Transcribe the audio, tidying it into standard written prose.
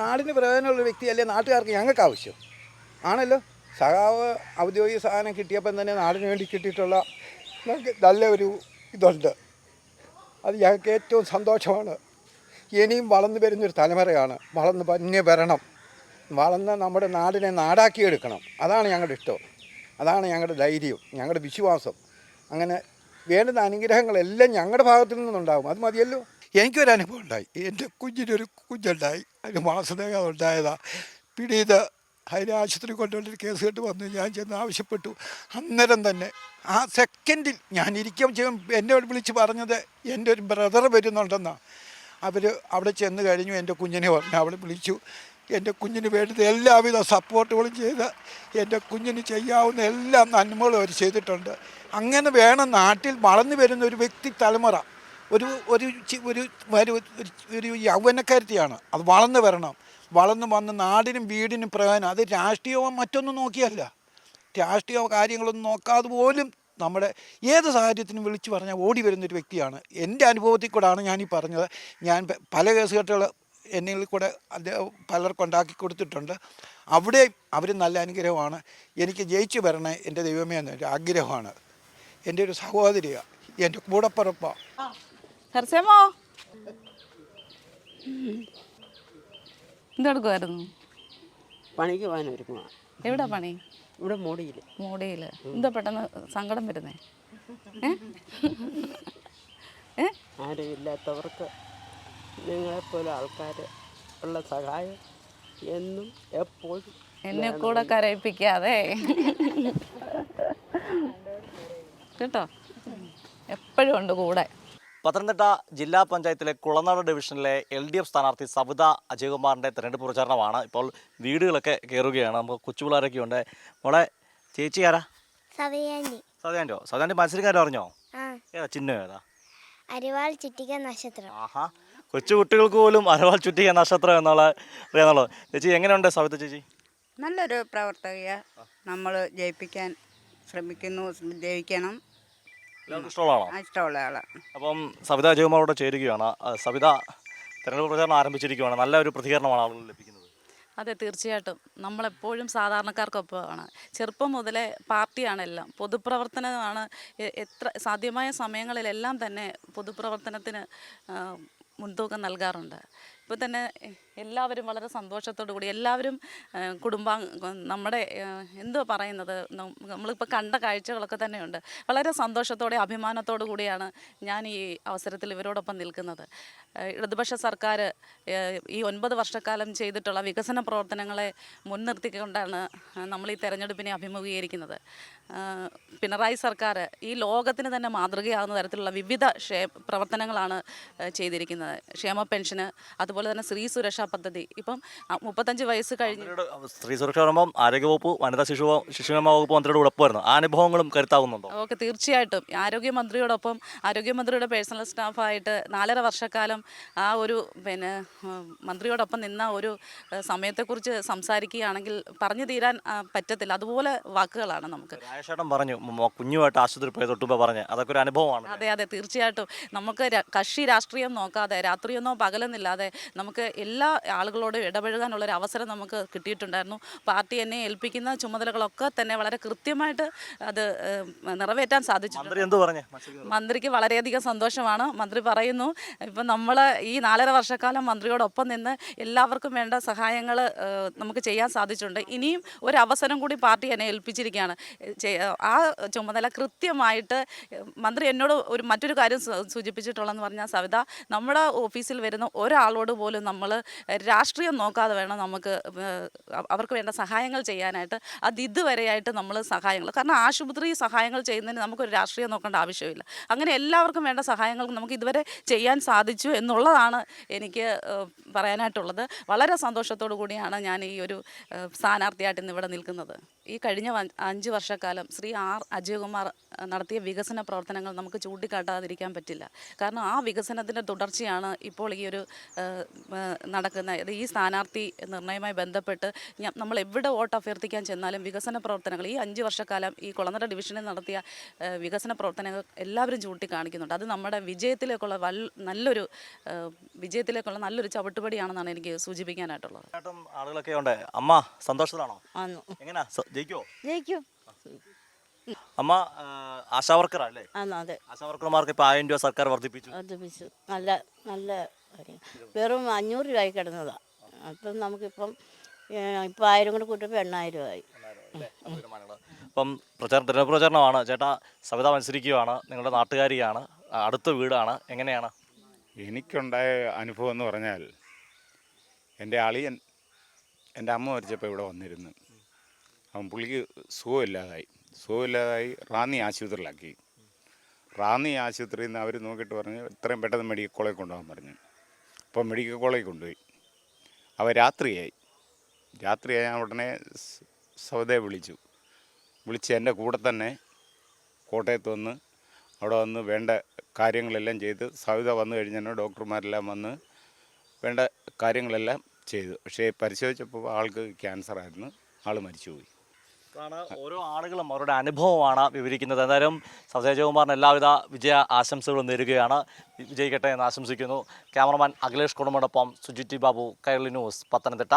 നാടിന് പ്രയോജനമുള്ള വ്യക്തിയല്ലേ നാട്ടുകാർക്ക് ഞങ്ങൾക്ക് ആവശ്യം ആണല്ലോ. സഖാവ് ഔദ്യോഗിക സാധനം കിട്ടിയപ്പം തന്നെ നാടിന് വേണ്ടി കിട്ടിയിട്ടുള്ള നല്ല ഒരു ഇതുണ്ട്. അത് ഞങ്ങൾക്ക് ഏറ്റവും സന്തോഷമാണ്. ഇനിയും വളർന്നു വരുന്നൊരു തലമുറയാണ്. വളർന്ന് തന്നെ വരണം. വളർന്ന് നമ്മുടെ നാടിനെ നാടാക്കിയെടുക്കണം. അതാണ് ഞങ്ങളുടെ ഇഷ്ടം, അതാണ് ഞങ്ങളുടെ ധൈര്യം, ഞങ്ങളുടെ വിശ്വാസം. അങ്ങനെ വേണ്ടുന്ന അനുഗ്രഹങ്ങളെല്ലാം ഞങ്ങളുടെ ഭാഗത്തു നിന്നുണ്ടാകും. അത് മതിയല്ലോ. എനിക്കൊരു അനുഭവം ഉണ്ടായി. എൻ്റെ കുഞ്ഞിനൊരു കുഞ്ഞുണ്ടായി. അതിന് മാസദേഹം ഉണ്ടായതാണ്. പിന്നീട് അതിനെ ആശുപത്രി കൊണ്ടുപോയൊരു കേസ് കേട്ട് വന്ന് ഞാൻ ചെന്ന് ആവശ്യപ്പെട്ടു. അന്നേരം തന്നെ ആ സെക്കൻഡിൽ ഞാൻ ഇരിക്കാൻ എന്നോട് വിളിച്ച് പറഞ്ഞത് എൻ്റെ ഒരു ബ്രദർ വരുന്നുണ്ടെന്നാണ്. അവർ അവിടെ ചെന്ന് കഴിഞ്ഞു. എൻ്റെ കുഞ്ഞിനെ പറഞ്ഞു അവിടെ വിളിച്ചു. എൻ്റെ കുഞ്ഞിന് വേണ്ടുന്ന എല്ലാവിധ സപ്പോർട്ടുകളും ചെയ്ത് എൻ്റെ കുഞ്ഞിന് ചെയ്യാവുന്ന എല്ലാ നന്മകളും അവർ ചെയ്തിട്ടുണ്ട്. അങ്ങനെ വേണം നാട്ടിൽ വളർന്നു വരുന്ന ഒരു വ്യക്തി തലമുറ. ഒരു ഒരു ഒരു ഒരു യൗവനക്കാരത്തിയാണ്. അത് വളർന്നു വരണം. വളർന്നു വന്ന് നാടിനും വീടിനും പ്രയോജനം. അത് രാഷ്ട്രീയവും മറ്റൊന്നും നോക്കിയല്ല. രാഷ്ട്രീയ കാര്യങ്ങളൊന്നും നോക്കാതെ പോലും നമ്മുടെ ഏത് സാഹചര്യത്തിനും വിളിച്ചു പറഞ്ഞാൽ ഓടി വരുന്നൊരു വ്യക്തിയാണ്. എൻ്റെ അനുഭവത്തിൽ കൂടെയാണ് ഞാനീ പറഞ്ഞത്. ഞാൻ പല കേസുകെട്ടുകൾ എന്നിൽ കൂടെ അദ്ദേഹം പലർക്കും ഉണ്ടാക്കി കൊടുത്തിട്ടുണ്ട്. അവിടെ അവർ നല്ല അനുഗ്രഹമാണ്. എനിക്ക് ജയിച്ചു വരണേ എൻ്റെ ദൈവമേ എന്നൊരു ആഗ്രഹമാണ്. എൻ്റെ ഒരു സഹോദരിയാണ്, എൻ്റെ കൂടപ്പിറപ്പാണ്. എന്തെടുക്കുമായിരുന്നു? പണിക്ക് പോകാനൊരുങ്ങുക. എവിടെ പണി? ഇവിടെ മോടിയിൽ. മോടിയിൽ. എന്താ പെട്ടെന്ന് സങ്കടം വരുന്നേ? ആരും ഇല്ലാത്തവർക്ക് നിങ്ങളെപ്പോലെ ആൾക്കാർ ഉള്ള സഹായം എന്നും എപ്പോഴും എന്നെ കൂടെ കരയിപ്പിക്കാതെ കേട്ടോ, എപ്പോഴും ഉണ്ട് കൂടെ. പത്തനംതിട്ട ജില്ലാ പഞ്ചായത്തിലെ കുളനാട് ഡിവിഷനിലെ LDF സ്ഥാനാർത്ഥി സവിത അജയകുമാറിൻ്റെ തെരഞ്ഞെടുപ്പ് പ്രചാരണമാണ്. ഇപ്പോൾ വീടുകളൊക്കെ കയറുകയാണ്. നമുക്ക് കൊച്ചുപിള്ളേരൊക്കെ ഉണ്ട്. മോളെ ചേച്ചി ആരാ? സവിതാൻ്റെയോ? സവിതാൻ്റെ മത്സരക്കാരും അറിഞ്ഞോ? ഏതാ ചിഹ്നം? ഏതാ? അരിവാൾ ചുറ്റിക നക്ഷത്രം. ആഹാ, കൊച്ചു കുട്ടികൾക്ക് പോലും അരവാൾ ചുറ്റിക നക്ഷത്രം അറിയാന്നുള്ളൂ. ചേച്ചി എങ്ങനെയുണ്ട് സവിത ചേച്ചി? നല്ലൊരു പ്രവർത്തകയ. നമ്മൾ ജയിപ്പിക്കാൻ ശ്രമിക്കുന്നു. ജയിക്കണം. ഇഷ്ടമുള്ള ആളാണ്. അപ്പം സവിത അജയകുമാറോട് ചേരുകയാണ്. സവിത തെരഞ്ഞെടുപ്പ് പ്രചാരണം ആരംഭിച്ചിരിക്കുകയാണ്. നല്ല ഒരു പ്രതികരണമാണ് ആളുകൾ ലഭിക്കുന്നത്. അതെ, തീർച്ചയായിട്ടും നമ്മളെപ്പോഴും സാധാരണക്കാർക്കൊപ്പമാണ്. ചെറുപ്പം മുതലേ പാർട്ടിയാണെല്ലാം, പൊതുപ്രവർത്തനമാണ്. എത്ര സാധ്യമായ സമയങ്ങളിലെല്ലാം തന്നെ പൊതുപ്രവർത്തനത്തിന് മുൻതൂക്കം നൽകാറുണ്ട്. ഇപ്പോൾ തന്നെ എല്ലാവരും വളരെ സന്തോഷത്തോടു കൂടി എല്ലാവരും നമ്മുടെ എന്തോ പറയുന്നത്, നമ്മളിപ്പോൾ കണ്ട കാഴ്ചകളൊക്കെ തന്നെയുണ്ട്. വളരെ സന്തോഷത്തോടെ അഭിമാനത്തോടു കൂടിയാണ് ഞാൻ ഈ അവസരത്തിൽ ഇവരോടൊപ്പം നിൽക്കുന്നത്. ഇടതുപക്ഷ സർക്കാർ ഈ 9 വർഷക്കാലം ചെയ്തിട്ടുള്ള വികസന പ്രവർത്തനങ്ങളെ മുൻനിർത്തിക്കൊണ്ടാണ് നമ്മൾ ഈ തെരഞ്ഞെടുപ്പിനെ അഭിമുഖീകരിക്കുന്നത്. പിണറായി സർക്കാർ ഈ ലോകത്തിന് തന്നെ മാതൃകയാകുന്ന തരത്തിലുള്ള വിവിധ പ്രവർത്തനങ്ങളാണ് ചെയ്തിരിക്കുന്നത്. ക്ഷേമ പെൻഷന്, അതുപോലെ തന്നെ സ്ത്രീ സുരക്ഷാ പദ്ധതി. ഇപ്പം 35 വയസ്സ് കഴിഞ്ഞ് സ്ത്രീ സുരക്ഷ പറയുമ്പോൾ ആരോഗ്യവകുപ്പ്, വനിതാ ശിശുക്ഷേമ വകുപ്പ് മന്ത്രിയുടെ ഉറപ്പായിരുന്നു. ആ അനുഭവങ്ങളും കരുത്താവുന്നുണ്ടോ? ഓക്കെ, തീർച്ചയായിട്ടും. ആരോഗ്യമന്ത്രിയോടൊപ്പം ആരോഗ്യമന്ത്രിയുടെ പേഴ്സണൽ സ്റ്റാഫായിട്ട് 4.5 വർഷക്കാലം ആ ഒരു മന്ത്രിയോടൊപ്പം നിന്ന ഒരു സമയത്തെക്കുറിച്ച് സംസാരിക്കുകയാണെങ്കിൽ പറഞ്ഞു തീരാൻ പറ്റത്തില്ല. അതുപോലെ വാക്കുകളാണ് നമുക്ക്. രാജേഷേട്ടൻ പറഞ്ഞു കുഞ്ഞുമായിട്ട് ആശുപത്രി പോയി തൊട്ടുമ്പോൾ പറഞ്ഞ് അതൊക്കെ ഒരു അനുഭവമാണ്. അതെ, തീർച്ചയായിട്ടും. നമുക്ക് കക്ഷി രാഷ്ട്രീയം നോക്കാതെ, രാത്രിയൊന്നോ പകലെന്നില്ലാതെ നമുക്ക് എല്ലാ ആളുകളോടും ഇടപഴകാനുള്ളൊരു അവസരം നമുക്ക് കിട്ടിയിട്ടുണ്ടായിരുന്നു. പാർട്ടി എന്നെ ഏൽപ്പിക്കുന്ന ചുമതലകളൊക്കെ തന്നെ വളരെ കൃത്യമായിട്ട് അത് നിറവേറ്റാൻ സാധിച്ചിട്ടുണ്ട്. മന്ത്രിക്ക് വളരെയധികം സന്തോഷമാണ്. മന്ത്രി പറയുന്നു, ഇപ്പം നമ്മൾ ഈ 4.5 വർഷക്കാലം മന്ത്രിയോടൊപ്പം നിന്ന് എല്ലാവർക്കും വേണ്ട സഹായങ്ങൾ നമുക്ക് ചെയ്യാൻ സാധിച്ചിട്ടുണ്ട്. ഇനിയും ഒരു അവസരം കൂടി പാർട്ടി എന്നെ ഏൽപ്പിച്ചിരിക്കുകയാണ്. ആ ചുമതല കൃത്യമായിട്ട് മന്ത്രി എന്നോട് മറ്റൊരു കാര്യം സൂചിപ്പിച്ചിട്ടുള്ളതെന്ന് പറഞ്ഞാൽ, സവിത, നമ്മുടെ ഓഫീസിൽ വരുന്ന ഒരാളോട് പോലും നമ്മൾ രാഷ്ട്രീയം നോക്കാതെ വേണം നമുക്ക് അവർക്ക് വേണ്ട സഹായങ്ങൾ ചെയ്യാനായിട്ട്. അത് ഇതുവരെയായിട്ട് നമ്മൾ സഹായങ്ങൾ, കാരണം ആശുപത്രി സഹായങ്ങൾ ചെയ്യുന്നതിന് നമുക്കൊരു രാഷ്ട്രീയം നോക്കേണ്ട ആവശ്യമില്ല. അങ്ങനെ എല്ലാവർക്കും വേണ്ട സഹായങ്ങൾ നമുക്ക് ഇതുവരെ ചെയ്യാൻ സാധിച്ചു എന്നുള്ളതാണ് എനിക്ക് പറയാനായിട്ടുള്ളത്. വളരെ സന്തോഷത്തോടു കൂടിയാണ് ഞാൻ ഈ ഒരു സ്ഥാനാർത്ഥിയായിട്ട് ഇന്ന് ഇവിടെ നിൽക്കുന്നത്. ഈ കഴിഞ്ഞ 5 വർഷക്കാലം ശ്രീ അജയകുമാർ നടത്തിയ വികസന പ്രവർത്തനങ്ങൾ നമുക്ക് ചൂണ്ടിക്കാട്ടാതിരിക്കാൻ പറ്റില്ല. കാരണം ആ വികസനത്തിൻ്റെ തുടർച്ചയാണ് ഇപ്പോൾ ഈ ഒരു നടക്കുന്നത്. നടക്കുന്ന ഈ സ്ഥാനാർത്ഥി നിർണ്ണയവുമായി ബന്ധപ്പെട്ട് നമ്മൾ എവിടെ വോട്ട് അഭ്യർത്ഥിക്കാൻ ചെന്നാലും വികസന പ്രവർത്തനങ്ങൾ ഈ 5 വർഷക്കാലം ഈ കുളനട ഡിവിഷനിൽ നടത്തിയ വികസന പ്രവർത്തനങ്ങൾ എല്ലാവരും ചൂണ്ടിക്കാണിക്കുന്നുണ്ട്. അത് നമ്മുടെ വിജയത്തിലേക്കുള്ള നല്ലൊരു ചവിട്ടുപടിയാണെന്നാണ് എനിക്ക് സൂചിപ്പിക്കാനായിട്ടുള്ളത്. തീർച്ചയായിട്ടും ആളുകളൊക്കെ ഉണ്ട്. അമ്മ സന്തോഷത്തിലാണോ? എങ്ങനെയാ ജയിക്കോ? ജയിക്കും. അമ്മ ആശാവർക്കറാ അല്ലേ? അതെ, ആശാവർക്കർമാർക്ക് ഇപ്പോൾ 1000 രൂപ സർക്കാർ വർദ്ധിപ്പിച്ചു. വർദ്ധിപ്പിച്ചു. നല്ല നല്ല കാര്യം. വെറും 500 രൂപയായി കിടന്നതാണ്. അപ്പം നമുക്കിപ്പം ഇപ്പം 1000 കൂടെ കൂട്ടുമ്പോൾ 8000 ആയി. അപ്പം തിരഞ്ഞെടുപ്പ് പ്രചരണമാണ്. ചേട്ടാ സവിത മത്സരിക്കുകയാണ്, നിങ്ങളുടെ നാട്ടുകാരിയാണ്, അടുത്ത വീടാണ്. എങ്ങനെയാണ്? എനിക്കുണ്ടായ അനുഭവം എന്ന് പറഞ്ഞാൽ എൻ്റെ അളിയൻ എൻ്റെ അമ്മ മരിച്ചപ്പോൾ ഇവിടെ വന്നിരുന്നു. അവൻ പുള്ളിക്ക് സുഖമില്ലാതായി റാന്നി ആശുപത്രിയിലാക്കി. റാന്നി ആശുപത്രിയിൽ നിന്ന് അവർ നോക്കിയിട്ട് പറഞ്ഞു എത്രയും പെട്ടെന്ന് മെഡിക്കൽ കോളേജ് കൊണ്ടുപോകാൻ പറഞ്ഞു. അപ്പോൾ മെഡിക്കൽ കോളേജ് കൊണ്ടുപോയി. അവ രാത്രിയായി ഞാൻ ഉടനെ സൗദയെ വിളിച്ച് എൻ്റെ കൂടെ തന്നെ കോട്ടയത്ത് വന്ന് അവിടെ വന്ന് വേണ്ട കാര്യങ്ങളെല്ലാം ചെയ്ത് സവിത വന്നു കഴിഞ്ഞാൽ ഡോക്ടർമാരെല്ലാം വന്ന് വേണ്ട കാര്യങ്ങളെല്ലാം ചെയ്തു. പക്ഷേ പരിശോധിച്ചപ്പോൾ ആൾക്ക് ക്യാൻസറായിരുന്നു, ആൾ മരിച്ചുപോയി. ഓരോ ആളുകളും അവരുടെ അനുഭവമാണ് വിവരിക്കുന്നത്. എന്തായാലും സവിത അജയകുമാറിന് എല്ലാവിധ വിജയ ആശംസകളും നേരുകയാണ്. വിജയിക്കട്ടെ എന്ന് ആശംസിക്കുന്നു. ക്യാമറമാൻ അഖിലേഷ് കുടുംബോടൊപ്പം സുജിറ്റി ബാബു, കൈരളി ന്യൂസ്, പത്തനംതിട്ട.